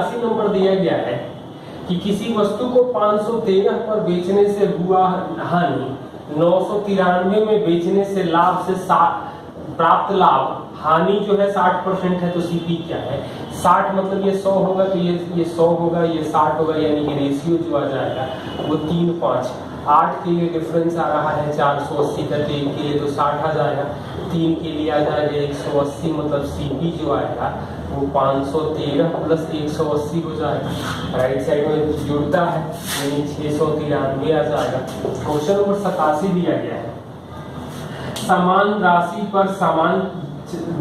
83 number दिया गया है कि किसी वस्तु को 513 पर बेचने से हुआ हानि 993 में बेचने से लाभ से प्राप्त लाभ, हानि जो है 60% है, तो सीपी क्या है? 60 मतलब ये 100 होगा, तो ये 100 होगा, ये 60 होगा, यानी कि रेशियो जो आ जाएगा वो 3:5। 8 के लिए डिफरेंस आ रहा है 480 का, तो 1 के लिए तो 60 आ जाएगा, 3 के लिए आ जाएगा 180, मतलब सीपी जो आएगा वो 513 प्लस 180 हो जाएगा। राइट साइड में जुड़ता है यानी 693 आ जाएगा। क्वेश्चन नंबर 87 दिया गया है, समान राशि पर समान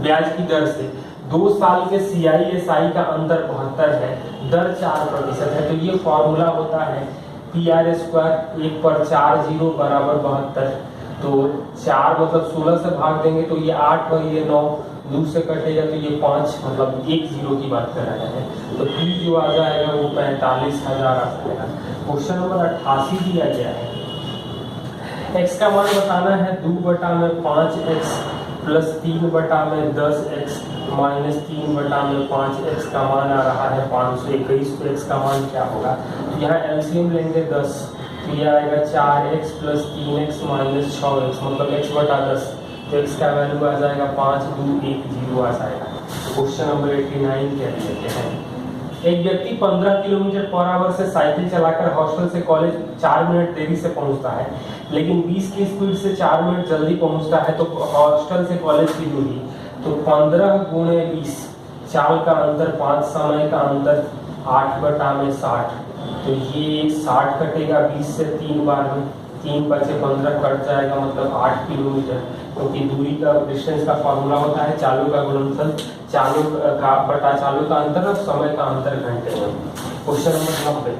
ब्याज की दर से 2 साल के CISI का अंतर 72 है, दर 4% है, तो ये फॉर्मूला होता है PR² 1 पर 4 0 बराबर 72। तो 4 मतलब 16 से भाग देंगे तो ये 8 और ये 9, 2 से कटेगा तो ये 5, मतलब 1 0 की बात कर रहे हैं, तो P जो आ जाएगा वो 45,000 आ जाएगा। क्वेश्चन नंबर 88 दिया गया है, x का मान बताना है 2/5x plus 3/10x minus 3/5x का मान आ रहा है 521, तो x का मान क्या होगा? तो यहाँ एलसीएम लेंगे 10, तो ये आएगा 4x plus 3x minus 6x, मतलब x/10, तो x का वैल्यू आ जाएगा 5210 आ जाएगा। क्वेश्चन नंबर 89 कह लेते हैं, एक व्यक्ति 15 किलोमीटर पर आवर से साइकिल चलाकर हॉस्टल से कॉलेज 4 मिनट देरी से पहुंचता है, लेकिन 20 की स्पीड से 4 मिनट जल्दी पहुंचता है, तो हॉस्टल से कॉलेज की दूरी तो 15 गुणे 20, चाल का अंतर 5, समय का अंतर 8/60, तो ये 60 कटेगा 20 से 3 बार में, 3 बचे 15 कट जाएगा, मतलब 8 किलोमीटर, क्योंकि दूरी का डिस्टेंस का फॉर्मूला होता है चालों का गुणनफल, चालों का बटा चालों का अंतर और समय का अंतर घंटे में। Question number 90,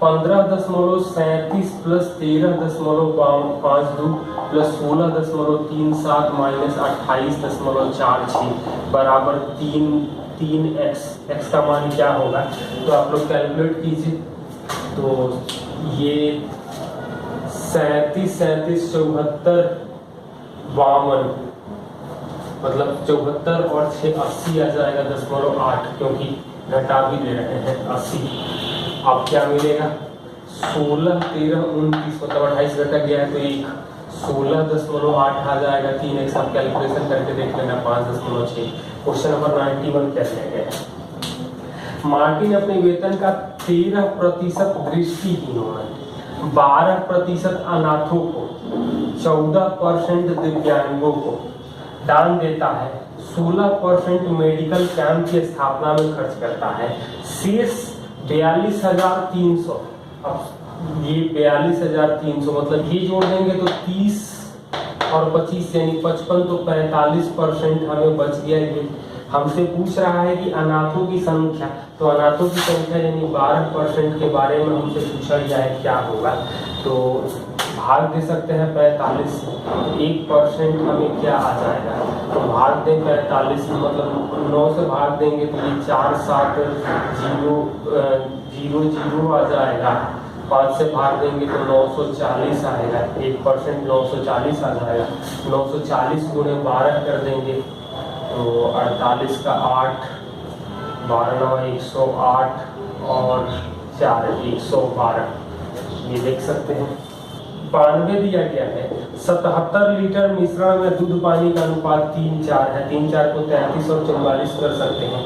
15.37 plus 13.52 plus 16.37 minus 28.46 बराबर 3x का मान क्या होगा? तो आप लोग कैलकुलेट कीजिए, तो ये 37 74 52, मतलब 74 और 6 80 आ जाएगा 0.8, क्योंकि घटा भी दे रहे हैं 80। अब क्या मिलेगा? 16 13 29, मतलब 28 घटा गया है तो 1 16.8 आ जाएगा, 3x आप कैलकुलेशन करके देख लेना 5.6। क्वेश्चन नंबर 91 क्या दिया गया है, मार्टिन अपने वेतन का 13% दृष्टिहीनों में, 12% अनाथों को, 14% दिव्यांगों को दान देता है, 16% मेडिकल कैंप की स्थापना में खर्च करता है, शेष 42,300। अब ये 42,300 मतलब ये जोड़ देंगे तो 30 और 25 यानी 55, तो 45% हमें बच गया। ये हमसे पूछ रहा है कि अनाथों की संख्या, तो अनाथों की संख्या यानी 12% के बारे में हमसे पूछा गया है, क्या होगा? तो भाग दे सकते हैं 45, 1% हमें क्या आ जाएगा? तो भाग दें 45, मतलब 9 से भाग देंगे तो ये 4 7 0 0 आ जाएगा, 5 से भाग देंगे तो 940 आएगा, 1% 940 आ जाएगा, 940 गुणे 12 कर देंगे तो 48 का 8, 12 9 108 और 4 112, ये देख सकते हैं। 92 दिया गया है, 77 लीटर मिश्रण में दूध पानी का अनुपात 3:4 है, 3:4 को 33 और 44 कर सकते हैं।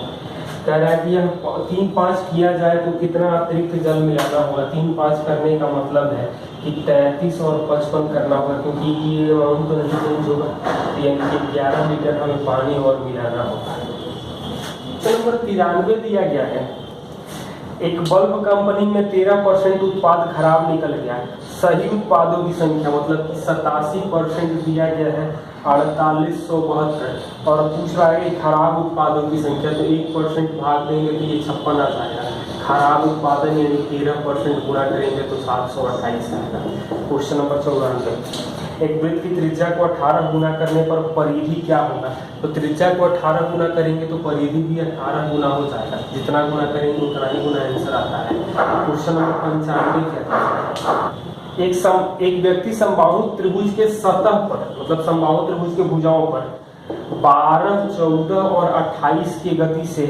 कह रहा है कि यह 3-5 किया जाए तो कितना अतिरिक्त जल मिलाना होगा? 3-5 करने का मतलब है कि 33 और 55 करना होगा, क्योंकि ये अमाउंट तो नहीं चेंज होगा, यानी कि 11 लीटर हमें पानी और मिलाना होगा। नंबर 93 दिया गया है, एक बल्ब कंपनी में 13% उत्पाद खराब निकल गया, सही उत्पादों की संख्या मतलब कि 87% दिया गया है, 4872, और पूछ रहा है कि खराब उत्पादों की संख्या, तो 1% भाग देंगे तो ये 56 आ जाएगा, खराब उत्पादन यानी 13% पूरा करेंगे तो 728 आएगा। क्वेश्चन नंबर 94, एक वृत्त की त्रिज्या को 18 गुना करने पर परिधि क्या होगा? तो त्रिज्या को 18 गुना करेंगे तो परिधि भी 18 गुना हो जाएगा, जितना गुना करेंगे उतना ही गुना आंसर आता है। क्वेश्चन नंबर 95 कहता है, एक व्यक्ति समबाहु त्रिभुज के सतह पर, मतलब समबाहु त्रिभुज के भुजाओं पर 12, 14 और 28 की गति से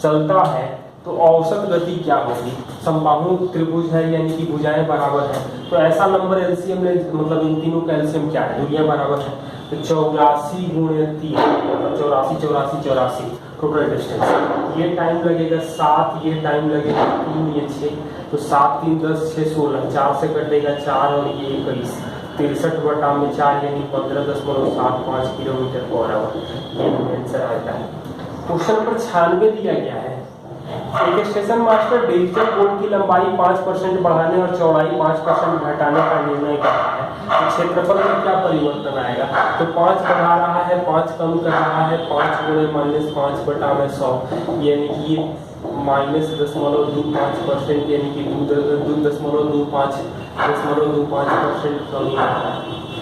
चलता है तो औसत गति क्या होगी? समबाहु त्रिभुज है यानी कि भुजाएं बराबर है, तो ऐसा नंबर एलसीएम ले, मतलब इन तीनों का एलसीएम क्या है? दूरियां बराबर है, तो 84 गुणे 3 84 टोटल डिस्टेंस। ये टाइम लगेगा 7, ये टाइम लगेगा 3, ये 6, तो 7 3 10 6 16, 4 से कटेगा 4 और ये 21, 63/4 यानी 15.75 किलोमीटर पर आवर। ये आंसर आता है। क्वेश्चन नंबर 96 दिया गया है, एक स्टेशन मास्टर डिजिटल बोर्ड की लंबाई 5% बढ़ाने और चौड़ाई 5% घटाने का निर्णय करता है, तो क्षेत्रफल में क्या परिवर्तन आएगा? तो 5 बढ़ा रहा है, 5 कम कर रहा है, 5 गुणे -5/100 यानी कि ये -0.25% यानी कि 2.25% कमी आता है।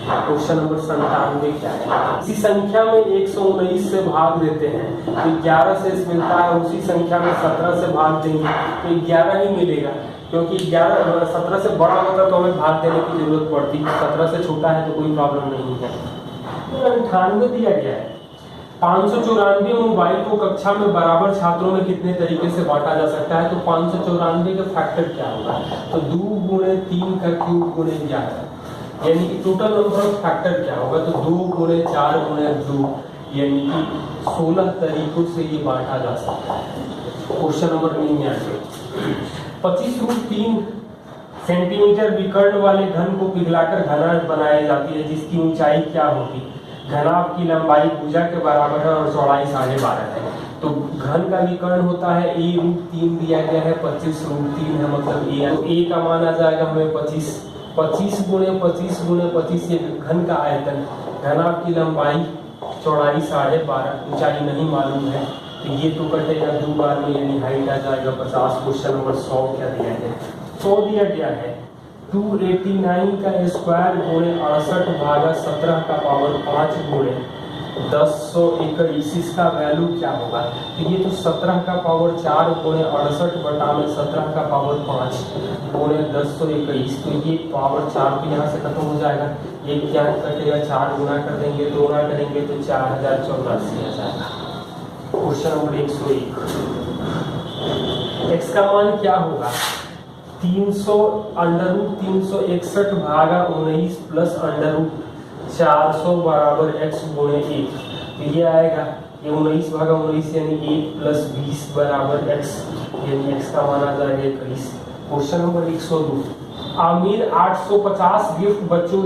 क्वेश्चन नंबर 97 क्या है? इसी संख्या में 119 से भाग देते हैं तो 11 शेष मिलता है, उसी संख्या में 17 से भाग देंगे तो 11 ही मिलेगा, क्योंकि 17 से बड़ा होता तो हमें भाग देने की जरूरत पड़ती, 17 से छोटा है तो कोई प्रॉब्लम नहीं है। तो 98 दिया गया है, 594 मोबाइल को कक्षा में बराबर छात्रों में कितने तरीके से बांटा जा सकता है? तो 594 का फैक्टर क्या होगा? तो 2 गुणे 3 का क्यूब गुणे 11 यानी कि टोटल नंबर ऑफ फैक्टर क्या होगा? तो 2 गुणे 4 गुणे 2 यानी कि 16 तरीकों से ये बांटा जा सकता है। क्वेश्चन नंबर 99, 25√3 सेंटीमीटर विकर्ण वाले घन को पिघलाकर घनाभ बनाई जाती है, जिसकी ऊंचाई क्या होगी? घनाभ की लंबाई भुजा के बराबर है और चौड़ाई 12.5 है। तो घन का विकर्ण होता है a√3 दिया गया है, 25√3 है, मतलब a, तो a का मान आ जाएगा हमें 25 गुणे 25 ये घन का आयतन, घनाभ की लंबाई चौड़ाई 12.5, ऊंचाई नहीं मालूम है, तो ये तो कटेगा 2 बार में यानी हाइट आ जाएगा 50। क्वेश्चन नंबर 100 क्या दिया है? 100 दिया गया है 289 का स्क्वायर गुणे 68/17 का पावर 5 गुणे 1021, इसका वैल्यू क्या होगा? तो ये तो 17 का पावर 4 गुणे 68/17 का पावर 5 गुणे 1021, तो ये पावर 4 भी यहाँ से खत्म हो जाएगा, ये क्या कटेगा 4 गुना कर देंगे, 2 गुना करेंगे तो 4084 आ जाएगा। क्वेश्चन नंबर 101, x का मान क्या होगा? 300√361 भागा 19 प्लस √400 बराबर x गुणे 1, तो ये आएगा, ये 19 भागा 19 यानी 1 प्लस 20 बराबर x, यानी x का मान आ जाएगा 21। क्वेश्चन नंबर 102, आमिर 850 गिफ्ट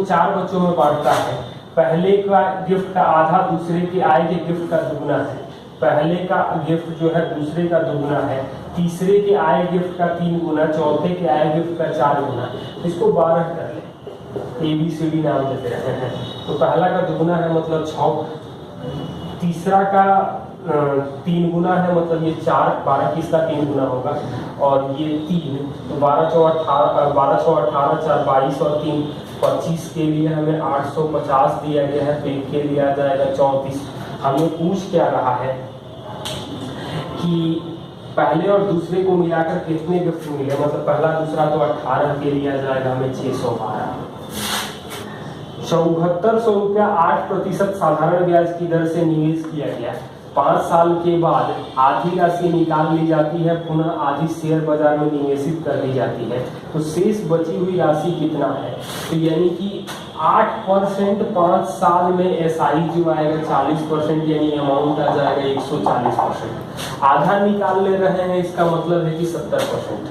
4 बच्चों में बांटता है, पहले का गिफ्ट का आधा दूसरे के आए के गिफ्ट का दुगना है, पहले का गिफ्ट जो है दूसरे का दुगना है, तीसरे के आए गिफ्ट का 3 गुना, चौथे के आए गिफ्ट का 4 गुना, इसको 12 कर ले, ABCD नाम देते हैं। तो पहला का दुगना है मतलब 6, तीसरा का 3 गुना है मतलब ये 4, 12 किसका 3 गुना होगा और ये 3, तो 12 चौ 18, 4 22 और 3 25 के लिए हमें 850 दिया गया है, तो के लिए आ जाएगा 34। हमें पूछ क्या रहा है कि पहले और दूसरे को मिलाकर कितने गिफ्ट मिले, मतलब पहला दूसरा तो 18 के लिए आ जाएगा हमें 612। 7400 रुपया 8% साधारण ब्याज की दर से निवेश किया गया, 5 साल के बाद आधी राशि निकाल ली जाती है, पुनः आधी शेयर बाजार में निवेशित कर ली जाती है, तो शेष बची हुई राशि कितना है? तो यानी कि 8% 5 साल में SI जो आएगा 40%, यानी अमाउंट आ जाएगा 140%। आधा निकाल ले रहे हैं, इसका मतलब है कि 70%।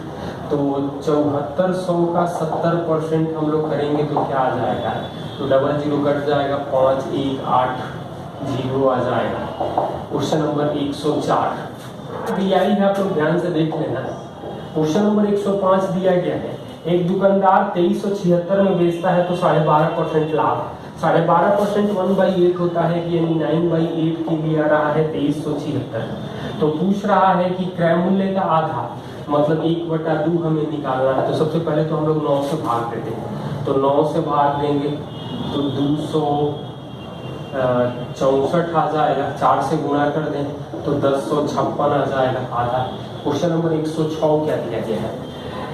तो 7400 का 70% हम लोग करेंगे तो क्या आ जाएगा? तो 00 कट जाएगा, 5180 आ जाएगा। क्वेश्चन नंबर 104 दिया ही है, आप लोग ध्यान से देख लेना। क्वेश्चन नंबर 105 दिया गया है, एक दुकानदार 2376 में बेचता है तो 12.5% लाभ, 12.5% 1/8 होता है कि यानी 9/8 के लिए आ रहा है 2376। तो पूछ रहा है कि क्रय मूल्य का आधा मतलब 1/2 हमें निकालना है, तो सबसे पहले तो हम लोग 9 से भाग देते हैं, तो 9 से भाग देंगे तो 264 आ जाएगा, 4 से गुणा कर दें तो 1056 आ जाएगा आधा। क्वेश्चन नंबर 106 क्या दिया गया है?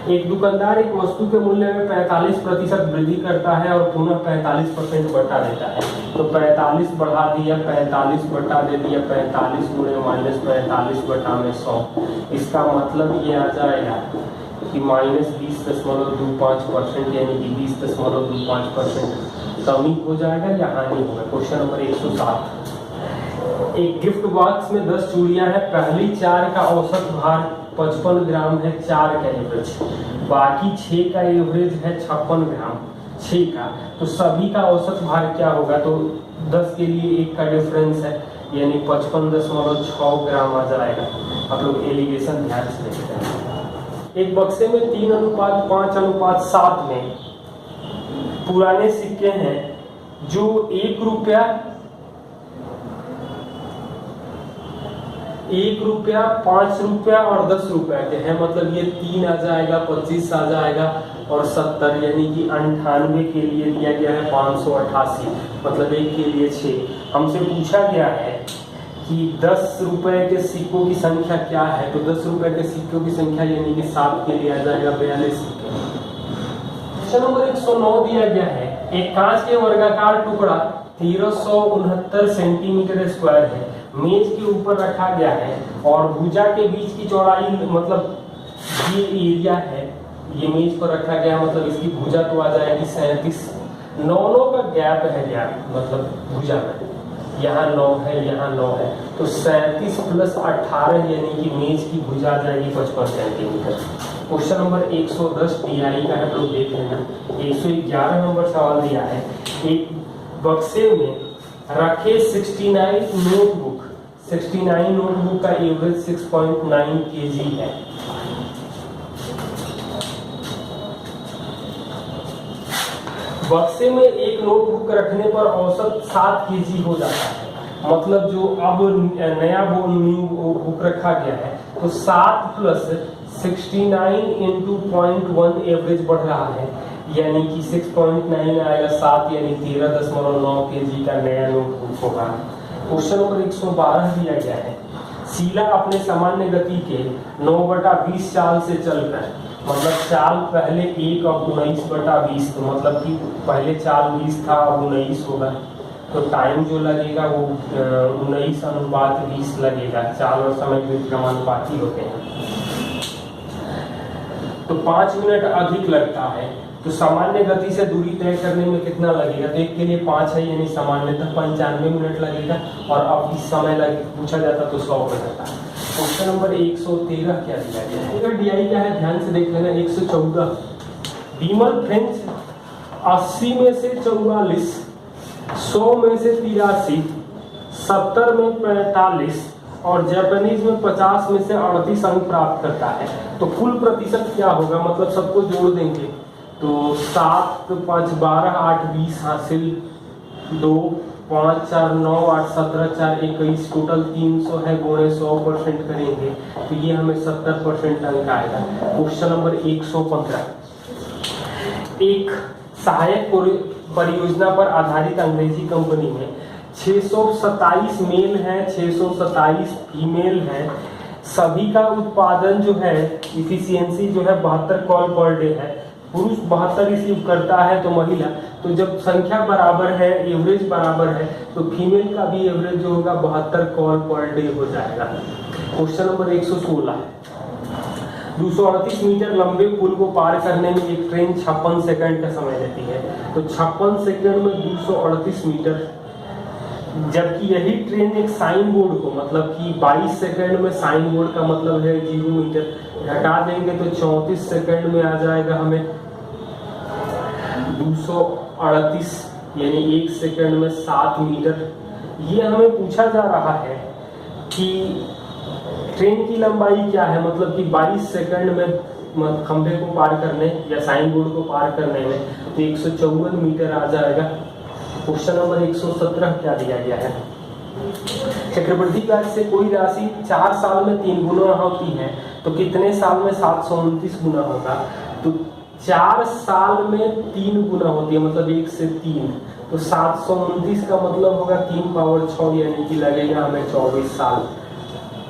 एक दुकानदार एक वस्तु के मूल्य में 45% वृद्धि करता है और पुनः 45% बटा देता है। तो 45 बढ़ा दिया, 45 बटा दे दिया, 45 गुणे माइनस 45 बटा में 100। इसका मतलब ये आ जाएगा कि -20.25% यानी कि 20.25% कमी हो जाएगा या हानि होगा। Question number 107। एक गिफ्ट बॉक्स में 10 चूड़ियां हैं। पहली 4 का औसत भार 55 ग्राम है, 4 का एवरेज। बाकी 6 का एवरेज है 56 ग्राम, 6 का। तो सभी का औसत भार क्या होगा? तो 10 के लिए 1 का डिफरेंस है, यानी 55.6 ग्राम आ जाएगा। आप लोग एलिगेशन ध्यान से देखते हैं। एक बक्से में 3:5:7 में पुराने सिक्के हैं जो 1 रुपया, 5 रुपया और 10 रुपया के हैं। मतलब ये 3 आ जाएगा, 25 आ जाएगा और 70, यानी कि 98 के लिए दिया गया है 588, मतलब 1 के लिए 6। हमसे पूछा गया है कि 10 रुपए के सिक्कों की संख्या क्या है। तो 10 रुपए के सिक्कों की संख्या यानी कि 7 के लिए आ जाएगा 42 सिक्के। क्वेश्चन नंबर 109 दिया गया है। एक कांच के वर्गाकार टुकड़ा 1369 सेंटीमीटर स्क्वायर है, मेज के ऊपर रखा गया है और भुजा के बीच की चौड़ाई, मतलब ये एरिया है, ये मेज पर रखा गया, मतलब इसकी भुजा तो आ जाएगी 37। 9 का गैप है, गैप मतलब भुजा में, यहाँ 9 है, यहाँ 9 है। तो 37 + 18 यानी कि मेज की भुजा आ जाएगी 55 सेंटीमीटर। क्वेश्चन नंबर 110 टीआई का है, तो देख लेना। 111 नंबर सवाल दिया है। एक बक्से में रखे 69 नोटबुक, 69 नोटबुक का एवरेज 6.9 kg है। बक्से में एक नोटबुक रखने पर औसत 7 kg हो जाता है। मतलब जो अब नया बुक रखा गया है, तो 7 + 69 × 0.1 एवरेज बढ़ रहा है, यानी कि 6.9 आएगा, 7 यानी 13.9 kg का नया नोटबुक होगा। क्वेश्चन नंबर 112 दिया गया है। शीला अपने सामान्य गति के 9/20 चाल से चलकर, मतलब चाल पहले 1 और 19/20, तो मतलब कि पहले चाल 20 था, अब 19 होगा। तो टाइम जो लगेगा वो 19:20 लगेगा। चाल और समय के समानुपाती होते हैं। तो 5 मिनट अधिक लगता है। तो सामान्य गति से दूरी तय करने में कितना लगेगा? तो एक के लिए 5 है, यानी सामान्यतः 95 मिनट लगेगा, और अब इस समय पूछा जाता तो 100 हो जाता। क्वेश्चन नंबर 113 क्या दिया गया है? डीआई क्या है, ध्यान से देख लेना। 114 बीमल फ्रेंच 80 में से 44, 100 में से 83, 70 में 45 और जापानीज में 50 में से 38 अंक प्राप्त करता है। तो कुल प्रतिशत क्या होगा? मतलब सबको जोड़ देंगे तो 7 × 5 = 12, 8 × 20 हासिल 2, 5 × 4 = 9, 8 × 17 = 4 21, टोटल 300 है, गुणे 100% करेंगे तो ये हमें 70% अंक आएगा। Question number 115। एक सहायक परियोजना पर आधारित अंग्रेजी कंपनी में 627 मेल हैं, 627 फीमेल हैं। सभी का उत्पादन जो है, इफिशियंसी जो है 72 कॉल पर डे है। पुरुष 72 रिसीव करता है तो महिला, तो जब संख्या बराबर है, एवरेज बराबर है, तो फीमेल का भी एवरेज जो होगा 72 कॉल पर डे हो जाएगा। Question number 116। 238 मीटर लंबे पुल को पार करने में एक ट्रेन 56 सेकंड का समय लेती है। तो 56 सेकंड में 238 मीटर, जबकि यही ट्रेन एक साइन बोर्ड को, मतलब कि 22 सेकंड में साइन बोर्ड का मतलब है 0 मीटर, घटा देंगे तो 34 सेकंड में आ जाएगा हमें 238, यानी 1 सेकंड में 7 मीटर। ये हमें पूछा जा रहा है कि ट्रेन की लंबाई क्या है, मतलब कि 22 सेकंड में खंभे को पार करने या साइन बोर्ड को पार करने में, तो 154 मीटर आ जाएगा। क्वेश्चन नंबर 117 क्या दिया गया है? चक्रवृद्धि ब्याज से कोई राशि 4 साल में 3 गुना होती है, तो कितने साल में 729 गुना होगा? तो 4 साल में 3 गुना होती है, मतलब 1 से 3, तो 729 का मतलब होगा 3 पावर 6, यानी कि लगेगा हमें 24 साल।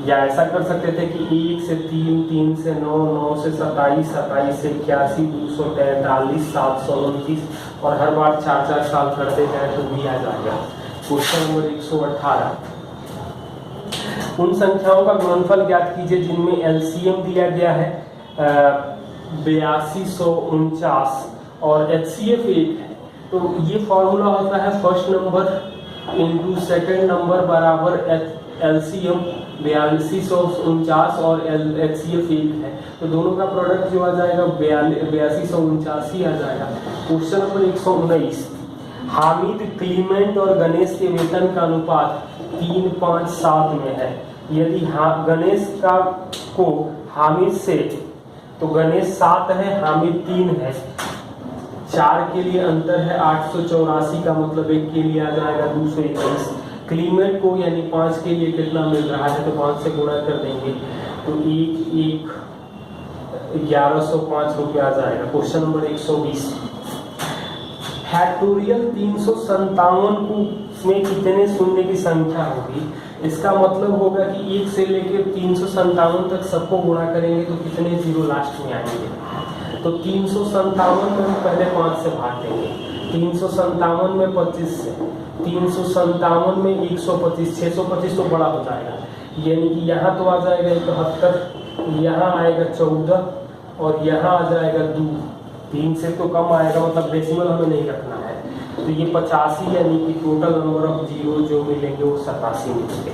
या ऐसा कर सकते थे कि 1 से 3, 3 से 9, 9 से 27, 27 से 81, 243, 729 और हर बार 4-4 साल करते जाए तो भी आ जाएगा। क्वेश्चन नंबर 118, उन संख्याओं का गुणनफल ज्ञात कीजिए जिनमें एलसीएम दिया गया है 8249 और एचसीएफ 1 है। तो ये फॉर्मूला होता है first number into second number बराबर एलसीएम 8249 और एचसीएफ 1 है, तो दोनों का प्रोडक्ट जो आ जाएगा 8249 ही आ जाएगा। क्वेश्चन नंबर 119, हामिद, क्लीमेंट और गणेश के वेतन का अनुपात 3:5:7 में है। यदि गणेश को हामिद से, तो गणेश 7 है, हामिद 3 है, 4 के लिए अंतर है 884 का मतलब 1 के लिए आ जाएगा 221। क्लीमेंट को यानी 5 के लिए कितना मिल रहा है, तो 5 से गुणा कर देंगे तो 1105 रुपये आ जाएगा। क्वेश्चन नंबर 120, फैक्टोरियल 357 को में कितने शून्य की संख्या होगी? इसका मतलब होगा कि 1 से लेकर 357 तक सबको गुणा करेंगे तो कितने जीरो लास्ट में आएंगे। तो 357 में हम पहले 5 से भाग देंगे, 357 में 25 से, 357 में 125, 625 तो बड़ा हो जाएगा, यानी कि यहाँ तो आ जाएगा 71, यहाँ आएगा 14 और यहाँ आ जाएगा 2, 3 से तो कम आएगा, मतलब डेसिमल हमें नहीं रखना है। तो ये 85 यानी कि टोटल नंबर ऑफ जीरो जो मिलेंगे वो 87 मिलेंगे।